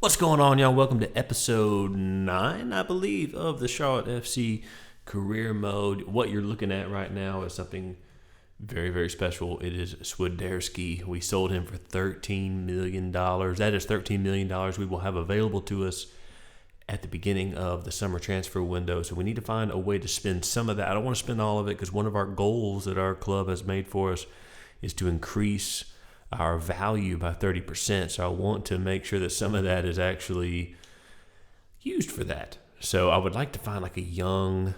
What's going on, y'all? Welcome to episode 9, I believe, of the Charlotte FC Career Mode. What you're looking at right now is something very, very special. It is Swiderski. We sold him for $13 million. That is $13 million we will have available to us at the beginning of the summer transfer window. So we need to find a way to spend some of that. I don't want to spend all of it because one of our goals that our club has made for us is to increase our value by 30%. So I want to make sure that some of that is actually used for that. So I would like to find like a young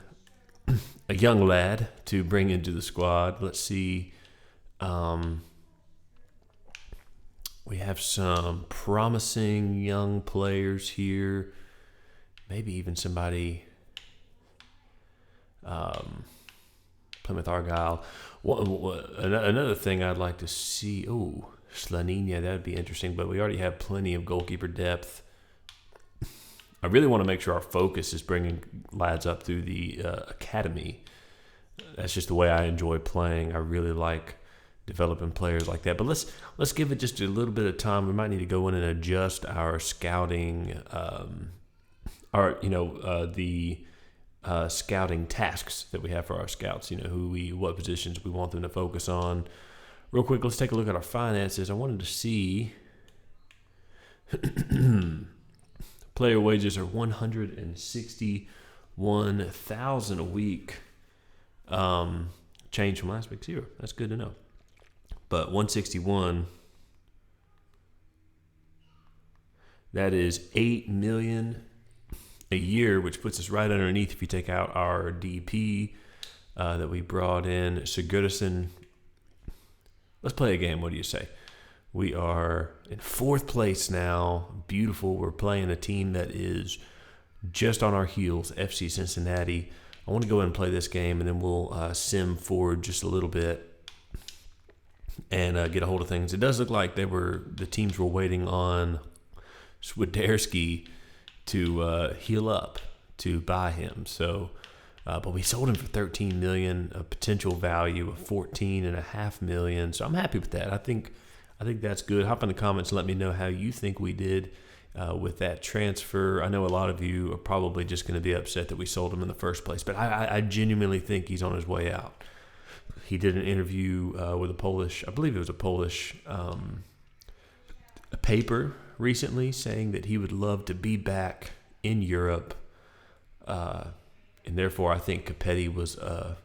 lad to bring into the squad. Let's see. We have some promising young players here. Maybe even somebody, Plymouth Argyle. Another thing I'd like to see, Slaninia, that would be interesting, but we already have plenty of goalkeeper depth. I really want to make sure our focus is bringing lads up through the academy. That's just the way I enjoy playing. I really like developing players like that. But let's give it just a little bit of time. We might need to go in and adjust our scouting, scouting tasks that we have for our scouts. What positions we want them to focus on. Real quick, let's take a look at our finances. I wanted to see player wages are $161,000 a week. Change from last week's zero. That's good to know. But 161, that is $8 million a year, which puts us right underneath if you take out our DP that we brought in. Sigurdsson. Let's play a game. What do you say? We are in 4th place now. Beautiful. We're playing a team that is just on our heels, FC Cincinnati. I want to go ahead and play this game, and then we'll sim forward just a little bit and get a hold of things. It does look like the teams were waiting on Swiderski to heal up to buy him. So, but we sold him for $13 million, a potential value of $14.5 million. So I'm happy with that. I think that's good. Hop in the comments and let me know how you think we did with that transfer. I know a lot of you are probably just going to be upset that we sold him in the first place, but I genuinely think he's on his way out. He did an interview with I believe it was a Polish paper recently, saying that he would love to be back in Europe, and therefore I think Capetti was a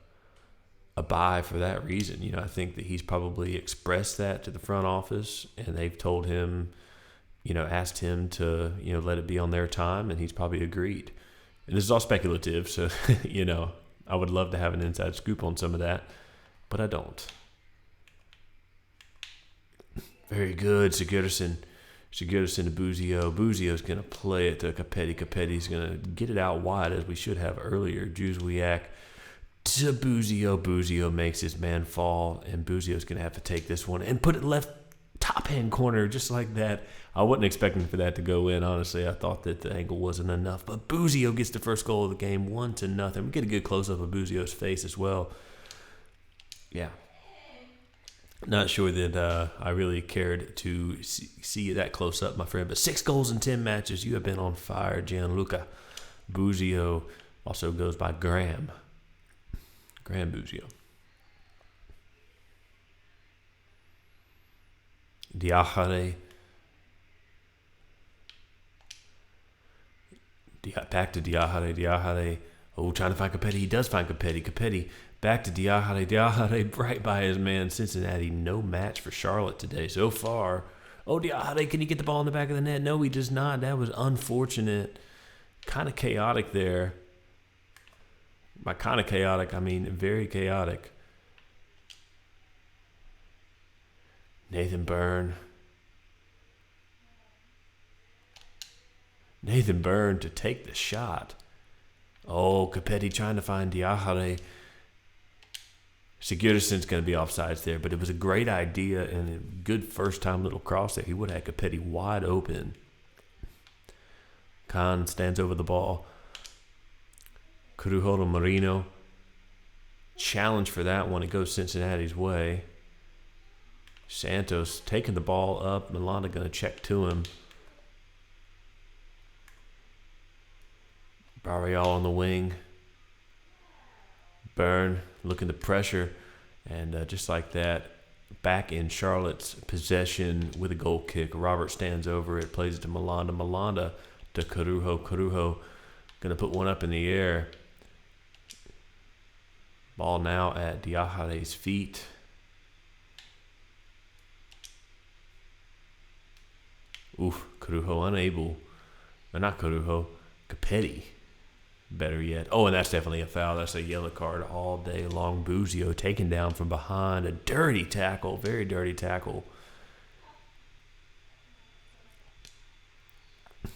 buy for that reason. I think that he's probably expressed that to the front office, and they've told him, asked him to, let it be on their time, and he's probably agreed. And this is all speculative, so, I would love to have an inside scoop on some of that, but I don't. Very good, Sigurdsson to Buzio. Buzio's going to play it to Capetti. Capetti's going to get it out wide, as we should have earlier. Juzwiak to Buzio. Buzio makes his man fall, and Buzio's going to have to take this one and put it left top-hand corner just like that. I wasn't expecting for that to go in, honestly. I thought that the angle wasn't enough. But Buzio gets the first goal of the game, 1-0. We get a good close-up of Buzio's face as well. Yeah. Not sure that I really cared to see you that close up, my friend. But 6 goals in 10 matches. You have been on fire, Gianluca. Buzio also goes by Graham. Graham Buzio. Diachare. Back to Diachare. Diachare. Trying to find Capetti. He does find Capetti. Capetti back to Diachare. Diachare right by his man. Cincinnati, no match for Charlotte today so far. Diachare, can he get the ball in the back of the net? No, he does not. That was unfortunate. Kind of chaotic there. By kind of chaotic, I mean very chaotic. Nathan Byrne to take the shot. Capetti trying to find Diachare. Sigurdsson's going to be offsides there, but it was a great idea and a good first-time little cross there. He would have had Capetti wide open. Khan stands over the ball. Crujolo Marino. Challenge for that one. It goes Cincinnati's way. Santos taking the ball up. Milana going to check to him. Barrial on the wing. Byrne looking to pressure. And just like that, back in Charlotte's possession with a goal kick. Robert stands over it, plays it to Malanda. Malanda to Corujo. Corujo going to put one up in the air. Ball now at Diajare's feet. Oof, Corujo unable. Or not Corujo, Capetti. Better yet. Oh, and that's definitely a foul. That's a yellow card all day long. Buzio taken down from behind. A dirty tackle. Very dirty tackle.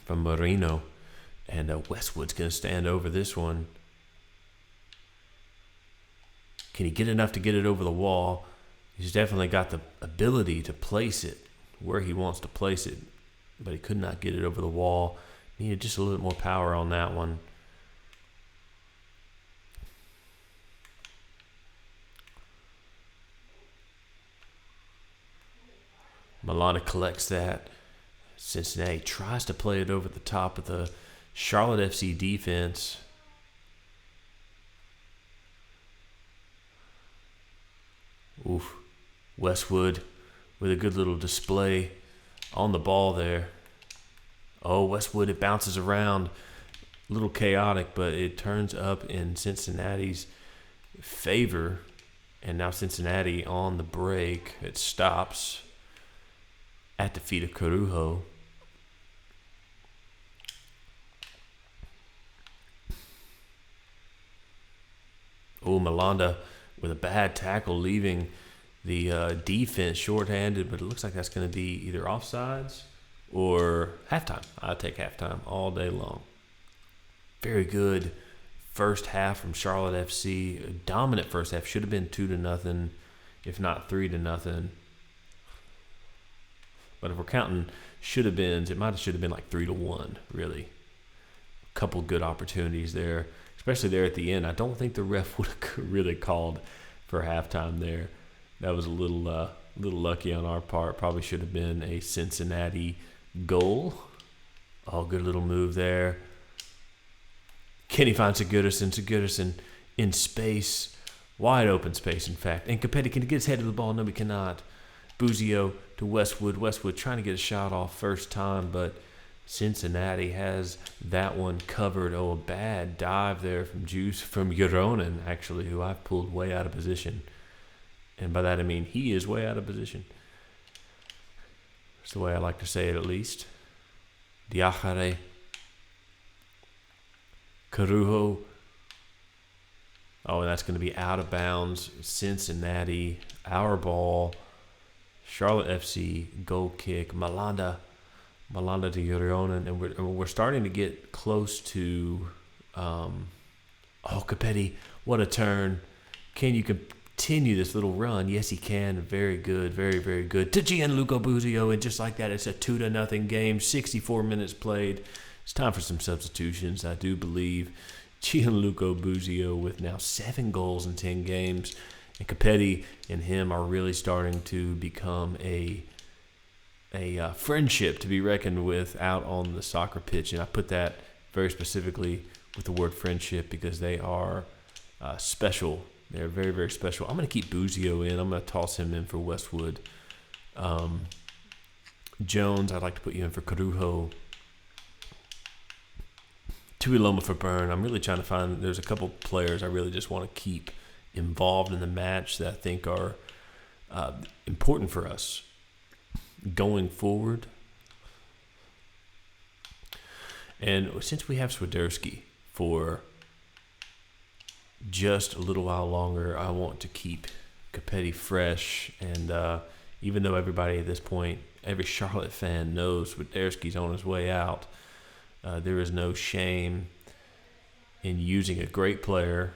From Marino. And Westwood's going to stand over this one. Can he get enough to get it over the wall? He's definitely got the ability to place it where he wants to place it. But he could not get it over the wall. Needed just a little bit more power on that one. Milana collects that. Cincinnati tries to play it over the top of the Charlotte FC defense. Oof. Westwood with a good little display on the ball there. Oh, Westwood, it bounces around. A little chaotic, but it turns up in Cincinnati's favor. And now Cincinnati on the break. It stops at the feet of Corujo. Oh, Malanda with a bad tackle, leaving the defense shorthanded, but it looks like that's going to be either offsides or halftime. I'll take halftime all day long. Very good first half from Charlotte FC. A dominant first half. Should have been 2-0, if not 3-0. But if we're counting should have beens, it should have been like 3-1, really. A couple good opportunities there, especially there at the end. I don't think the ref would have really called for halftime there. That was a little lucky on our part. Probably should have been a Cincinnati goal. Oh, good little move there. Kenny finds Sigurdsson. Sigurdsson in space. Wide open space, in fact. And Capetti can get his head to the ball. No, he cannot. Buzio to Westwood. Westwood trying to get a shot off first time, but Cincinnati has that one covered. Oh, a bad dive there from Jono, actually, who I've pulled way out of position. And by that I mean he is way out of position. That's the way I like to say it, at least. Diajare. Corujo. Oh, and that's going to be out of bounds. Cincinnati. Our ball. Charlotte FC. Goal kick. Malanda to Jono. And we're starting to get close to... Capetti. What a turn. Can you continue this little run? Yes, he can. Very good. Very, very good. To Gianluca Buzio. And just like that, it's a 2-0 game. 64 minutes played. It's time for some substitutions, I do believe. Gianluca Buzio with now 7 goals in 10 games. And Capetti and him are really starting to become a friendship to be reckoned with out on the soccer pitch. And I put that very specifically with the word friendship because they are special. They're very, very special. I'm going to keep Buzio in. I'm going to toss him in for Westwood. Jones, I'd like to put you in for Corujo. Tuiloma for Byrne. I'm really trying to find, there's a couple players I really just want to keep involved in the match that I think are important for us going forward. And since we have Swiderski for just a little while longer, I want to keep Capetti fresh. And even though everybody at this point, every Charlotte fan knows Swiderski's on his way out, there is no shame in using a great player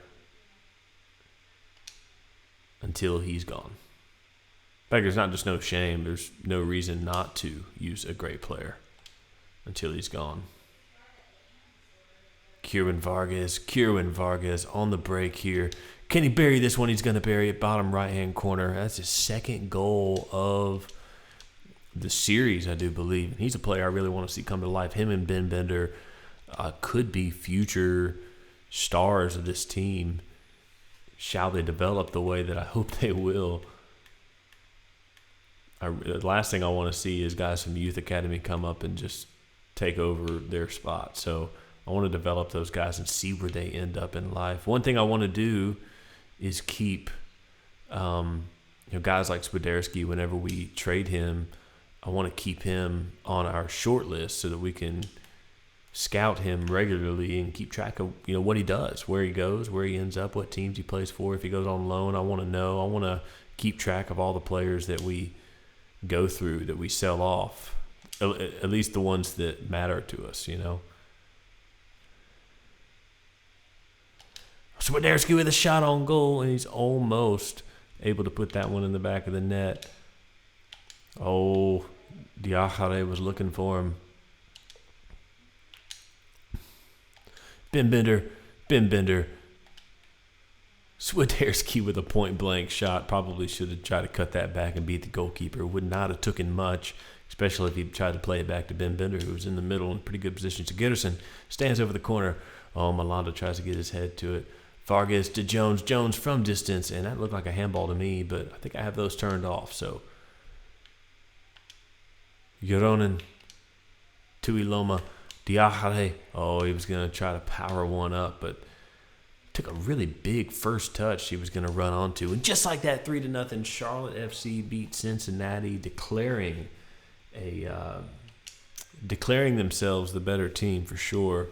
until he's gone. In fact, there's not just no shame, there's no reason not to use a great player until he's gone. Kieran Vargas on the break here. Can he bury this one? He's going to bury it. Bottom right-hand corner. That's his second goal of the series, I do believe. He's a player I really want to see come to life. Him and Ben Bender could be future stars of this team. Shall they develop the way that I hope they will? The last thing I want to see is guys from the youth academy come up and just take over their spot. So I want to develop those guys and see where they end up in life. One thing I want to do is keep guys like Swiderski. Whenever we trade him, I want to keep him on our short list so that we can scout him regularly and keep track of what he does, where he goes, where he ends up, what teams he plays for. If he goes on loan, I want to know. I want to keep track of all the players that we go through, that we sell off, at least the ones that matter to us. Swiderski with a shot on goal, and he's almost able to put that one in the back of the net. Oh, Diakare was looking for him. Ben Bender. Swiderski with a point-blank shot. Probably should have tried to cut that back and beat the goalkeeper. Would not have taken much, especially if he tried to play it back to Ben Bender, who was in the middle in pretty good position. So Gitterson stands over the corner. Oh, Malanda tries to get his head to it. Vargas to Jones. Jones from distance, and that looked like a handball to me, but I think I have those turned off. So Yoronen, Tuiloma, Diakare. Oh, he was going to try to power one up, but took a really big first touch he was going to run onto. And just like that, 3-0, Charlotte FC beat Cincinnati, declaring themselves the better team for sure.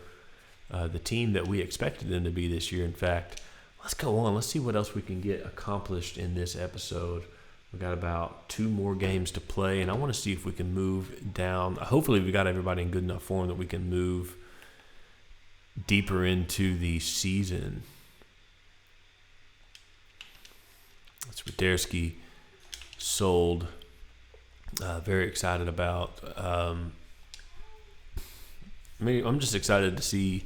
The team that we expected them to be this year, in fact. Let's go on. Let's see what else we can get accomplished in this episode. We've got about 2 more games to play, and I want to see if we can move down. Hopefully we got everybody in good enough form that we can move deeper into the season. Swiderski sold. Very excited about. I'm just excited to see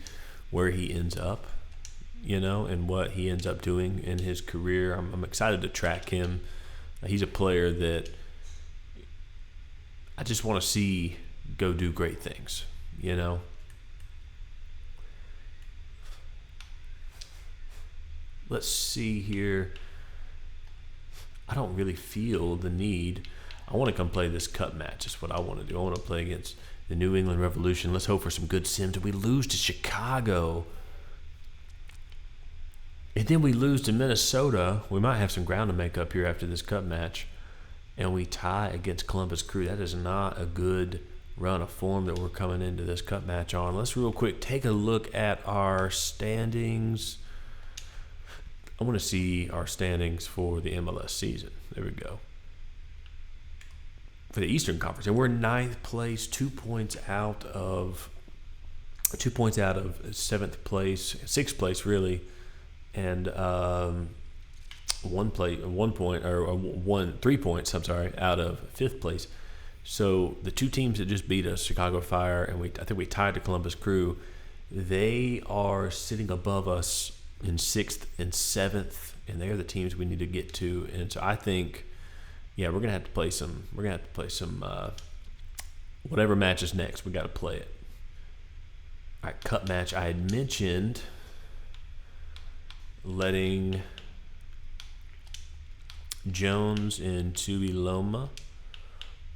where he ends up, and what he ends up doing in his career. I'm excited to track him. He's a player that I just want to see go do great things, Let's see here. I don't really feel the need. I want to come play this cup match. That's what I want to do. I want to play against the New England Revolution. Let's hope for some good sims. We lose to Chicago, and then we lose to Minnesota. We might have some ground to make up here after this cup match, and we tie against Columbus Crew. That is not a good run of form that we're coming into this cup match on. Let's real quick take a look at our standings. I want to see our standings for the MLS season. There we go. For the Eastern Conference, and we're 9th place, 2 points out of 7th place, 6th place really, and 3 points. I'm sorry, out of 5th place. So the 2 teams that just beat us, Chicago Fire, and I think we tied to Columbus Crew. They are sitting above us in 6th and 7th, and they're the teams we need to get to. And so I think, we're gonna have to play some. We're gonna have to play some. Whatever match is next, we got to play it. All right, cup match. I had mentioned letting Jones and Tuiloma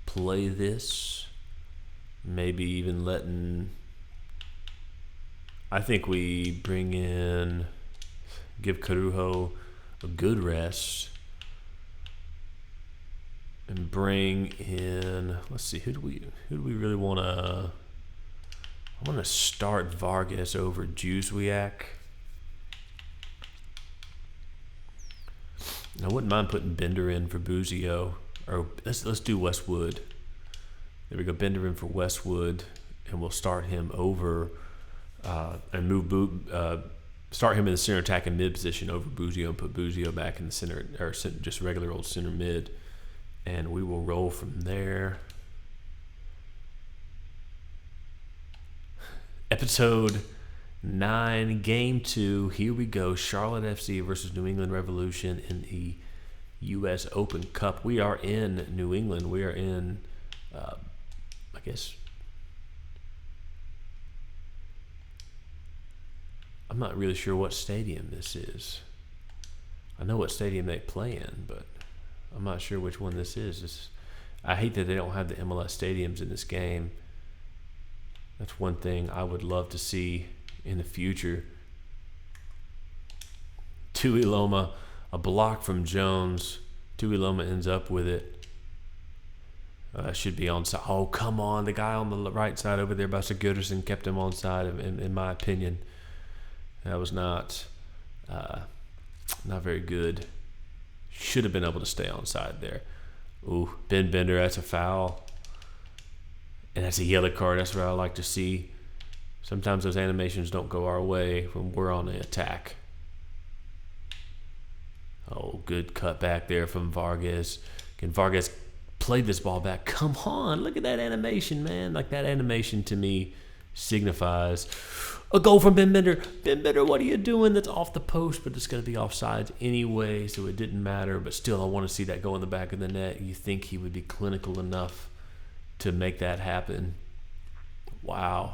play this. Maybe even letting. I think we give Carujo a good rest. And bring in, let's see, who do we really want to? I want to start Vargas over Juzwiak. I wouldn't mind putting Bender in for Buzio, or let's do Westwood. There we go, Bender in for Westwood, and we'll start him over and move start him in the center attacking mid position over Buzio and put Buzio back in the center, or just regular old center mid. And we will roll from there. Episode 9, Game 2. Here we go. Charlotte FC versus New England Revolution in the U.S. Open Cup. We are in New England. We are in, I'm not really sure what stadium this is. I know what stadium they play in, but I'm not sure which one this is. I hate that they don't have the MLS stadiums in this game. That's one thing I would love to see in the future. Tui Loma, a block from Jones. Tui Loma ends up with it. Should be onside. Oh, come on. The guy on the right side over there by Sigurdsson kept him onside, in my opinion. That was not very good. Should have been able to stay onside there. Ooh, Ben Bender, that's a foul. And that's a yellow card. That's what I like to see. Sometimes those animations don't go our way when we're on the attack. Oh, good cut back there from Vargas. Can Vargas play this ball back? Come on, look at that animation, man. Like, that animation to me signifies a goal from Ben Bender. Ben Bender, what are you doing? That's off the post, but it's going to be offsides anyway, so it didn't matter. But still, I want to see that go in the back of the net. You think he would be clinical enough to make that happen? Wow.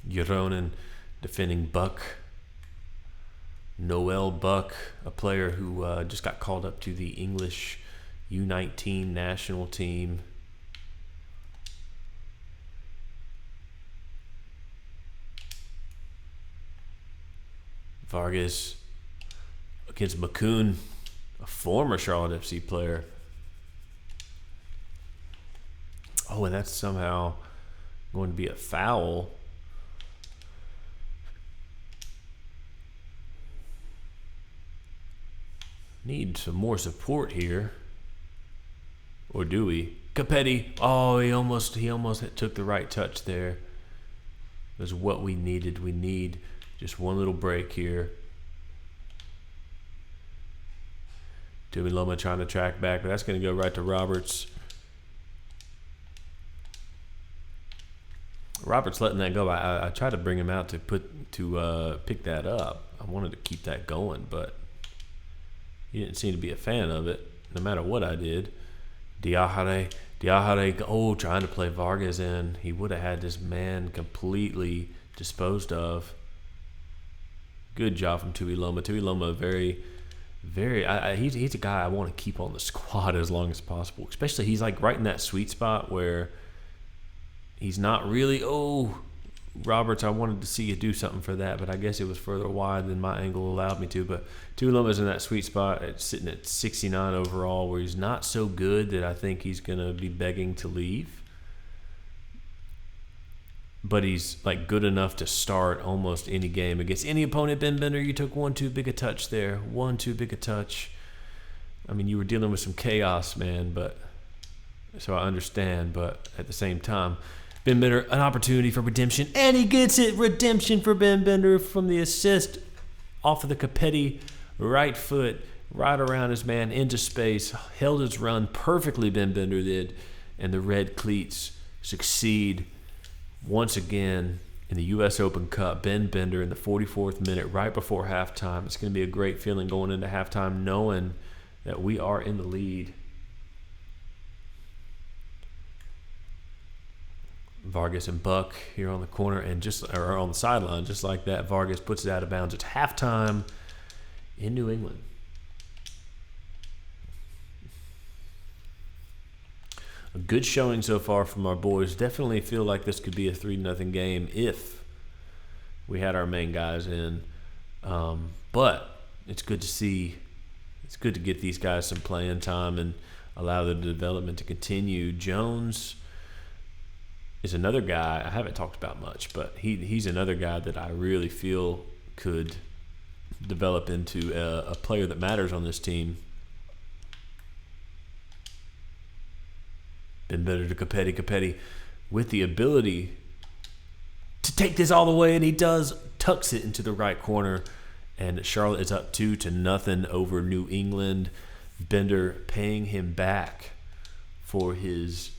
Jono defending Buck. Noel Buck, a player who just got called up to the English U19 national team. Vargas against McCoon, a former Charlotte FC player. Oh, and that's somehow going to be a foul. Need some more support here. Or do we? Capetti. Oh, he almost took the right touch there. That's what we needed. We need just one little break here. Tui Loma trying to track back, but that's going to go right to Roberts. Roberts letting that go. I tried to bring him out to pick that up. I wanted to keep that going, but he didn't seem to be a fan of it, no matter what I did. Diahare, trying to play Vargas in. He would have had this man completely disposed of. Good job from Tui Loma. Tui Loma, he's a guy I want to keep on the squad as long as possible. Especially, he's like right in that sweet spot where he's not really, Roberts, I wanted to see you do something for that, but I guess it was further wide than my angle allowed me to. But Tui Loma's in that sweet spot, sitting at 69 overall, where he's not so good that I think he's going to be begging to leave. But he's like good enough to start almost any game against any opponent. Ben Bender, you took one too big a touch there. One too big a touch. I mean, you were dealing with some chaos, man, but so I understand. But at the same time, Ben Bender, an opportunity for redemption, and he gets it. Redemption for Ben Bender from the assist off of the Capetti right foot, right around his man into space. Held his run perfectly, Ben Bender did, and the Red Cleats succeed once again in the U.S. Open Cup. Ben Bender in the 44th minute, right before halftime. It's going to be a great feeling going into halftime, knowing that we are in the lead. Vargas and Buck here on the corner or on the sideline, just like that. Vargas puts it out of bounds. It's halftime in New England. A good showing so far from our boys. Definitely feel like this could be a 3-0 game if we had our main guys in. But it's good to see. It's good to get these guys some playing time and allow the development to continue. Jones is another guy I haven't talked about much, but he's another guy that I really feel could develop into a player that matters on this team. Been better to Capetti with the ability to take this all the way, and he does. Tucks it into the right corner, and Charlotte is up 2-0 over New England. Bender paying him back for his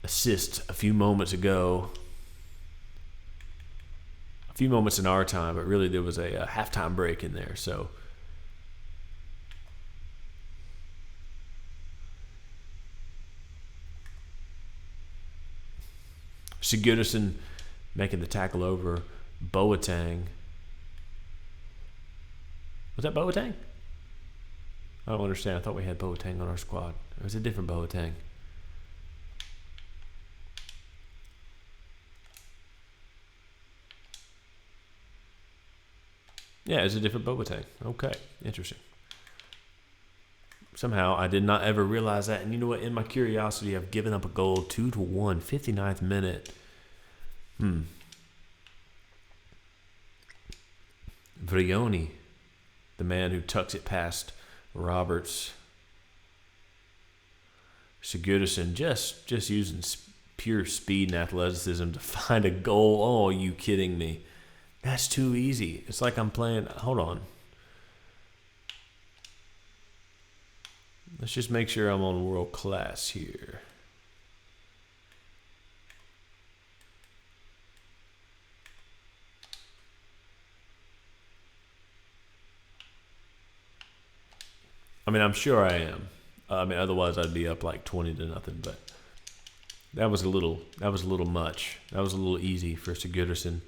assist a few moments ago. A few moments in our time, but really there was a halftime break in there. So Sigurdsson making the tackle over Boateng. Was that Boateng? I don't understand. I thought we had Boateng on our squad. Or was it a different Boateng? Yeah, it's a different Boateng. Okay, interesting. Somehow I did not ever realize that. And you know what? In my curiosity, I've given up a goal 2-1, 59th minute. Vrioni, the man who tucks it past Roberts. Sigurdsson just using pure speed and athleticism to find a goal. Oh, are you kidding me? That's too easy. It's like I'm playing. Hold on. Let's just make sure I'm on world class here. I mean, I'm sure I am. I mean, otherwise I'd be up like 20-0. But that was a little much. That was a little easy for Sigurdsson.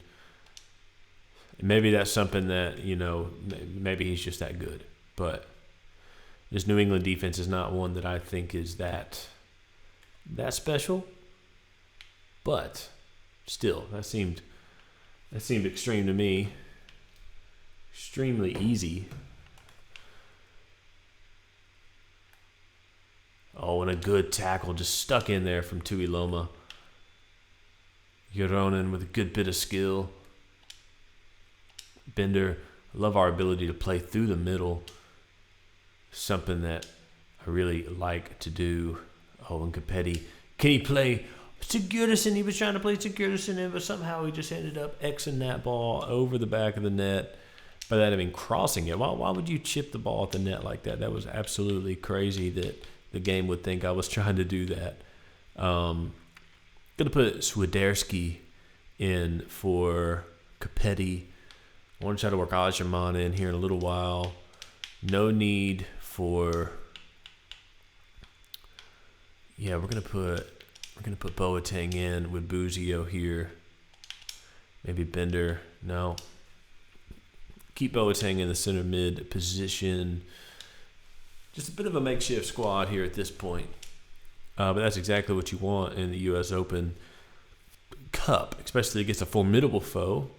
Maybe that's something that, you know, maybe he's just that good. But this New England defense is not one that I think is that special. But still, that seemed extreme to me. Extremely easy. Oh, and a good tackle just stuck in there from Tuiloma. Joronen with a good bit of skill. Bender, I love our ability to play through the middle. Something that I really like to do. Oh, and Capetti. Can he play Sigurdsson? He was trying to play Sigurdsson in, but somehow he just ended up Xing that ball over the back of the net. By that I mean crossing it. Why would you chip the ball at the net like that? That was absolutely crazy that the game would think I was trying to do that. Going to put Swiderski in for Capetti. I want to try to work Ajman in here in a little while. No need for. Yeah, we're gonna put Boateng in with Buzio here. Maybe Bender. No. Keep Boateng in the center mid position. Just a bit of a makeshift squad here at this point. But that's exactly what you want in the U.S. Open Cup, especially against a formidable foe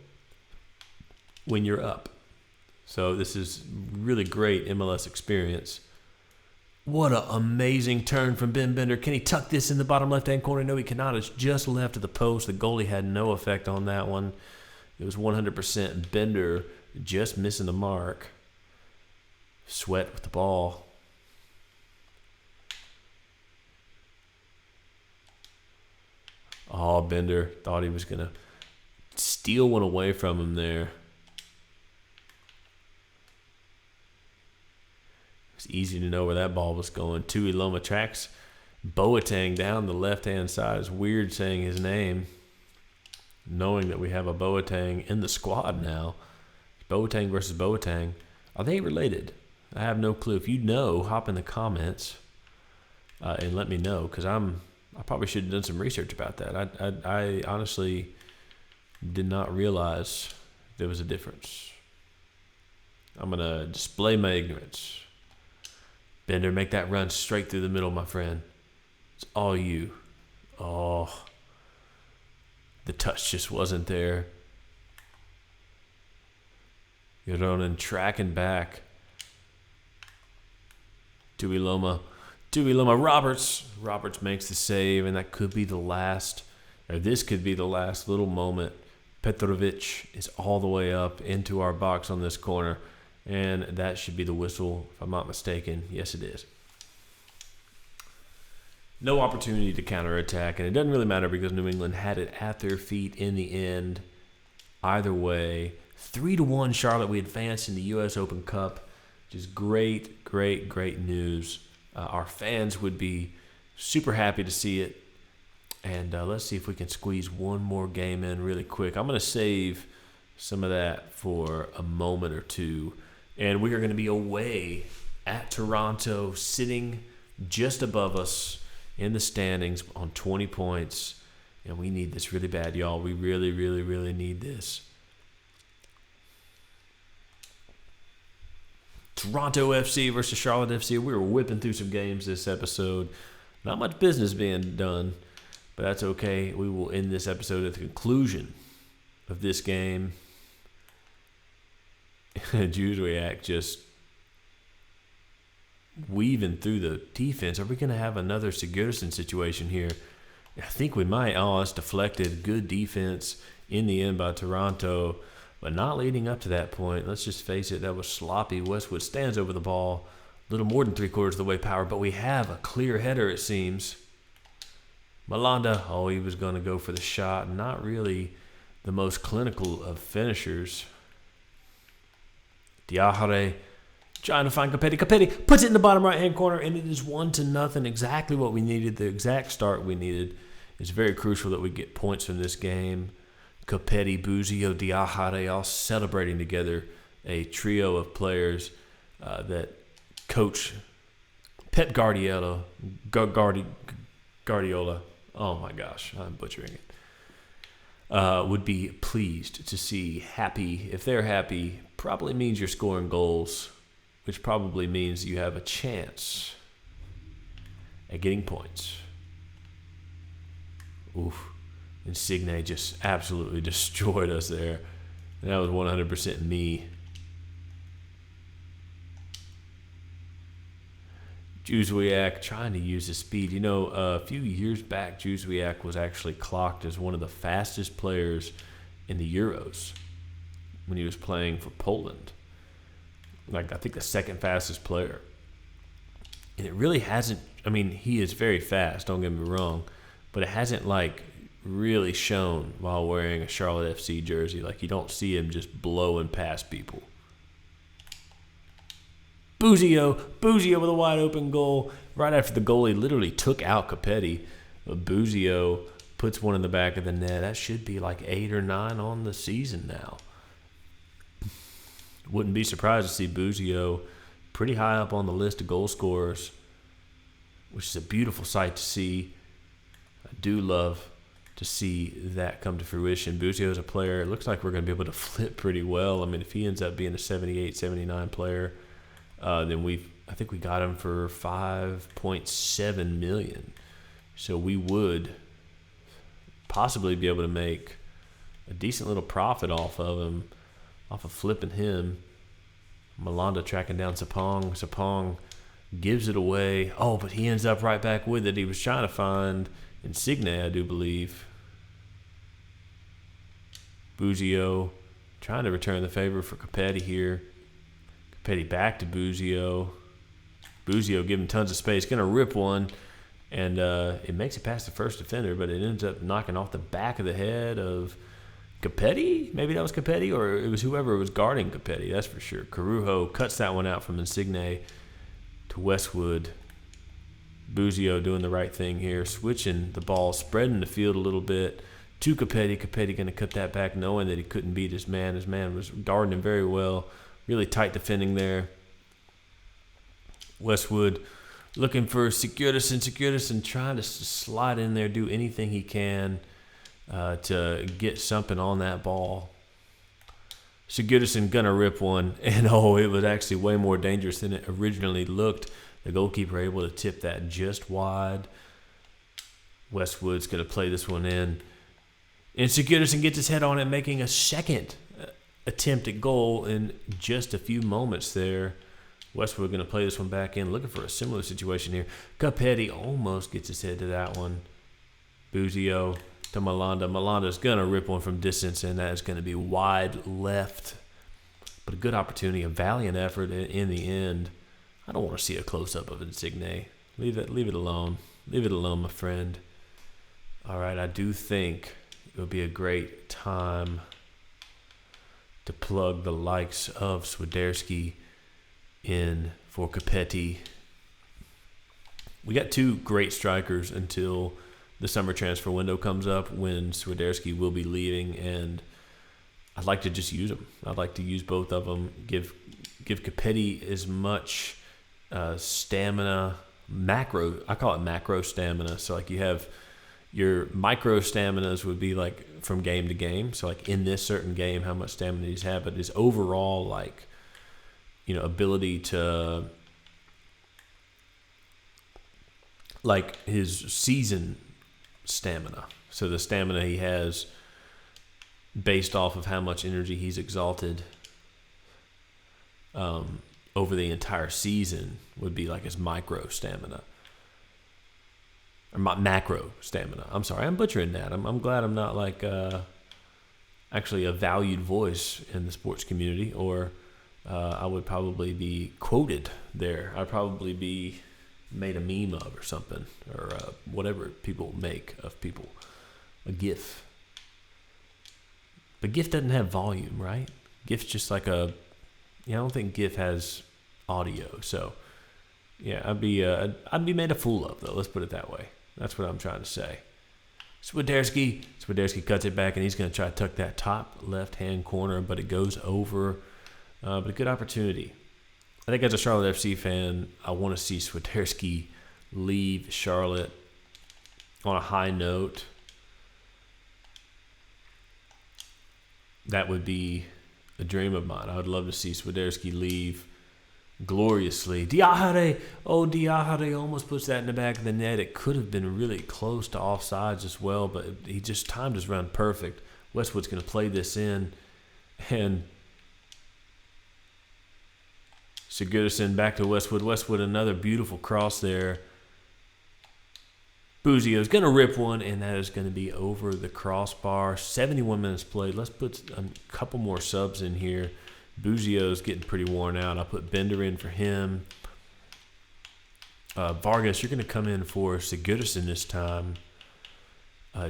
when you're up. So this is really great MLS experience. What an amazing turn from Ben Bender. Can he tuck this in the bottom left-hand corner? No, he cannot. It's just left of the post. The goalie had no effect on that one. It was 100% Bender just missing the mark. Sweat with the ball. Oh, Bender thought he was going to steal one away from him there. It's easy to know where that ball was going. Tuiloma tracks Boateng down the left-hand side. It's weird saying his name, knowing that we have a Boateng in the squad now. Boateng versus Boateng. Are they related? I have no clue. If you know, hop in the comments and let me know, because I probably should have done some research about that. I honestly did not realize there was a difference. I'm going to display my ignorance. Bender, make that run straight through the middle, my friend. It's all you. Oh, the touch just wasn't there. Joronen tracking back. Tuiloma, Roberts makes the save, and that could be the last, or this could be the last little moment. Petrovic is all the way up into our box on this corner, and that should be the whistle, if I'm not mistaken. Yes, it is. No opportunity to counterattack, and it doesn't really matter because New England had it at their feet in the end. Either way, 3-1 Charlotte. We advanced in the U.S. Open Cup, which is great, great, great news. Our fans would be super happy to see it. And let's see if we can squeeze one more game in really quick. I'm going to save some of that for a moment or two. And we are going to be away at Toronto, sitting just above us in the standings on 20 points. And we need this really bad, y'all. We really, really, really need this. Toronto FC versus Charlotte FC. We were whipping through some games this episode. Not much business being done, but that's okay. We will end this episode at the conclusion of this game. Juszczyk just weaving through the defense. Are we going to have another Sigurdsson situation here? I think we might. Oh, it's deflected. Good defense in the end by Toronto, but not leading up to that point. Let's just face it, that was sloppy. Westwood stands over the ball, a little more than 3/4 of the way power, but we have a clear header, it seems. Malanda, oh, he was going to go for the shot. Not really the most clinical of finishers. Diahare trying to find Capetti. Capetti puts it in the bottom right-hand corner, and it is 1-0. Exactly what we needed, the exact start we needed. It's very crucial that we get points from this game. Capetti, Buzio, Diahare all celebrating together, a trio of players that coach Pep Guardiola. Guardiola. Oh my gosh, I'm butchering it. Would be pleased to see. Happy. If they're happy, probably means you're scoring goals, which probably means you have a chance at getting points. Oof. Insigne just absolutely destroyed us there. And that was 100% me. Juszczyk trying to use his speed. You know, a few years back, Juszczyk was actually clocked as one of the fastest players in the Euros when he was playing for Poland. Like, I think the second fastest player. And it really hasn't, I mean, he is very fast, don't get me wrong, but it hasn't, like, really shown while wearing a Charlotte FC jersey. Like, you don't see him just blowing past people. Buzio with a wide open goal. Right after the goalie literally took out Capetti. Buzio puts one in the back of the net. That should be like 8 or 9 on the season now. Wouldn't be surprised to see Buzio pretty high up on the list of goal scorers, which is a beautiful sight to see. I do love to see that come to fruition. Buzio is a player. It looks like we're going to be able to flip pretty well. I mean, if he ends up being a 78, 79 player, then I think we got him for $5.7 million. So we would possibly be able to make a decent little profit off of him, off of flipping him. Malanda tracking down Sapong. Sapong gives it away. Oh, but he ends up right back with it. He was trying to find Insigne, I do believe. Buzio trying to return the favor for Capetti here. Capetti back to Buzio. Buzio giving tons of space. Going to rip one. And it makes it past the first defender, but it ends up knocking off the back of the head of Capetti? Maybe that was Capetti, or it was whoever was guarding Capetti, that's for sure. Carujo cuts that one out from Insigne to Westwood. Buzio doing the right thing here, switching the ball, spreading the field a little bit to Capetti. Capetti going to cut that back, knowing that he couldn't beat his man. His man was guarding him very well. Really tight defending there. Westwood looking for Sigurdsson. Sigurdsson trying to slide in there, do anything he can to get something on that ball. Sigurdsson gonna rip one, and it was actually way more dangerous than it originally looked. The goalkeeper able to tip that just wide. Westwood's gonna play this one in, and Sigurdsson gets his head on it, making a second attempt at goal in just a few moments there. Westwood going to play this one back in, looking for a similar situation here. Capetti almost gets his head to that one. Buzio to Malanda. Malanda's going to rip one from distance, and that is going to be wide left. But a good opportunity, a valiant effort in the end. I don't want to see a close-up of Insigne. Leave it alone. Leave it alone, my friend. All right, I do think it would be a great time to plug the likes of Swiderski in for Capetti. We got two great strikers until the summer transfer window comes up, when Swiderski will be leaving, and I'd like to just use them. I'd like to use both of them. Give Capetti as much stamina, I call it macro stamina. So like you have Your micro staminas would be like from game to game. So like in this certain game, how much stamina he's had, but his overall like, ability to like his season stamina. So the stamina he has based off of how much energy he's exalted over the entire season would be like his micro stamina. Or macro stamina. I'm sorry, I'm butchering that. I'm glad I'm not like actually a valued voice in the sports community, or I would probably be quoted there. I'd probably be made a meme of or something, or whatever people make of people. A GIF. But GIF doesn't have volume, right? GIF's just like I don't think GIF has audio. So, yeah, I'd be made a fool of, though. Let's put it that way. That's what I'm trying to say. Swiderski cuts it back, and he's going to try to tuck that top left-hand corner, but it goes over. But a good opportunity. I think as a Charlotte FC fan, I want to see Swiderski leave Charlotte on a high note. That would be a dream of mine. I would love to see Swiderski leave gloriously. Diahare almost puts that in the back of the net. It could have been really close to offsides as well, but he just timed his run perfect. Westwood's going to play this in, and Sigurdsson back to Westwood. Westwood, another beautiful cross there. Buzio's going to rip one, and that is going to be over the crossbar. 71 minutes played. Let's put a couple more subs in here. Buzio's getting pretty worn out. I'll put Bender in for him. Vargas, you're going to come in for Sigurdsson this time.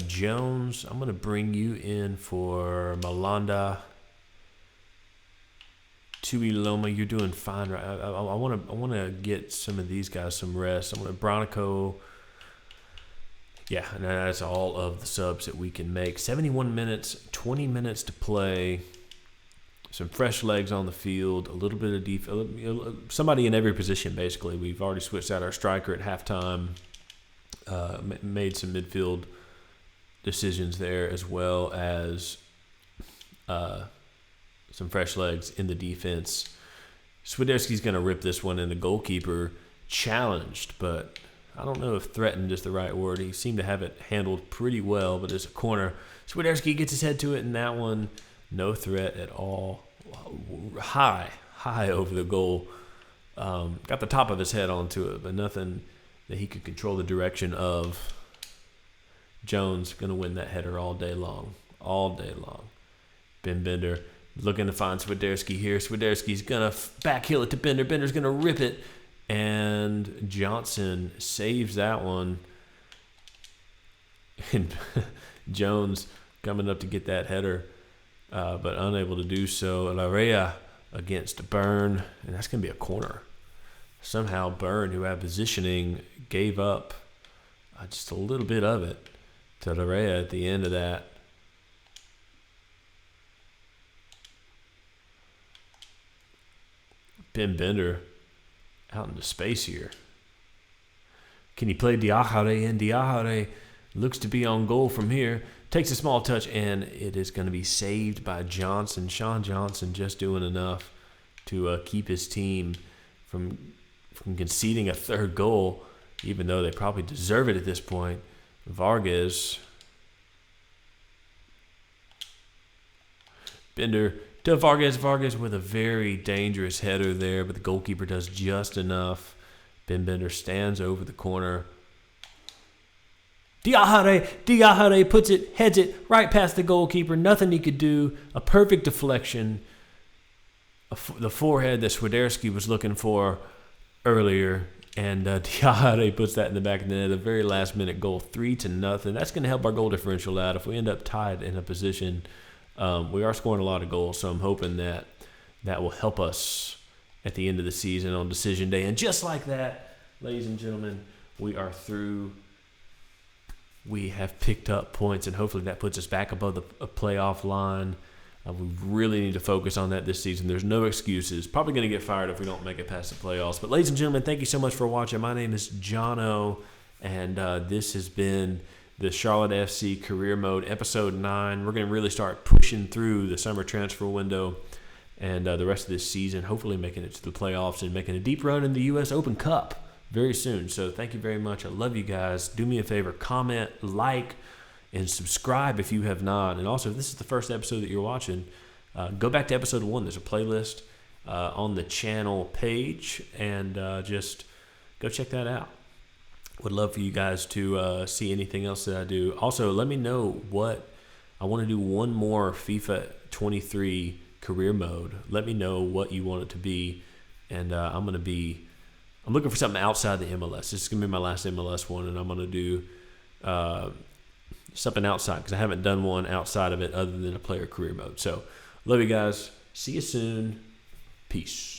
Jones, I'm going to bring you in for Malanda. Tui Loma, you're doing fine. Right? I want to get some of these guys some rest. I'm going to Bronico. Yeah, and that's all of the subs that we can make. 71 minutes, 20 minutes to play. Some fresh legs on the field, a little bit of defense, somebody in every position, basically. We've already switched out our striker at halftime, made some midfield decisions there, as well as some fresh legs in the defense. Swiderski's going to rip this one in. The goalkeeper challenged, but I don't know if threatened is the right word. He seemed to have it handled pretty well, but there's a corner. Swiderski gets his head to it, and that one, no threat at all. High over the goal. Got the top of his head onto it, but nothing that he could control the direction of. Jones going to win that header all day long. All day long. Ben Bender looking to find Swiderski here. Swiderski's going to backheel it to Bender. Bender's going to rip it. And Johnson saves that one. And Jones coming up to get that header, but unable to do so. Larea against Byrne, and that's going to be a corner. Somehow Byrne, who had positioning, gave up just a little bit of it to Larea at the end of that. Ben Bender out into space here. Can he play Diahare in? Diahare looks to be on goal from here. Takes a small touch, and it is going to be saved by Johnson. Sean Johnson just doing enough to keep his team from conceding a third goal, even though they probably deserve it at this point. Vargas. Bender to Vargas. Vargas with a very dangerous header there, but the goalkeeper does just enough. Ben Bender stands over the corner. Diahare puts it, heads it right past the goalkeeper. Nothing he could do. A perfect deflection. The forehead that Swiderski was looking for earlier. And Diahare puts that in the back of the net. A very last minute goal, 3-0. That's going to help our goal differential out. If we end up tied in a position, we are scoring a lot of goals. So I'm hoping that will help us at the end of the season on decision day. And just like that, ladies and gentlemen, we are through. We have picked up points, and hopefully that puts us back above the playoff line. We really need to focus on that this season. There's no excuses. Probably going to get fired if we don't make it past the playoffs. But ladies and gentlemen, thank you so much for watching. My name is Jono, and this has been the Charlotte FC Career Mode, Episode 9. We're going to really start pushing through the summer transfer window and the rest of this season, hopefully making it to the playoffs and making a deep run in the U.S. Open Cup very soon. So thank you very much. I love you guys. Do me a favor, comment, like, and subscribe if you have not. And also, if this is the first episode that you're watching, go back to Episode 1. There's a playlist on the channel page, and just go check that out. Would love for you guys to see anything else that I do. Also, let me know what I want to do. One more FIFA 23 career mode. Let me know what you want it to be, and I'm looking for something outside the MLS. This is gonna be my last MLS one, and I'm gonna do something outside because I haven't done one outside of it other than a player career mode. So, love you guys. See you soon. Peace.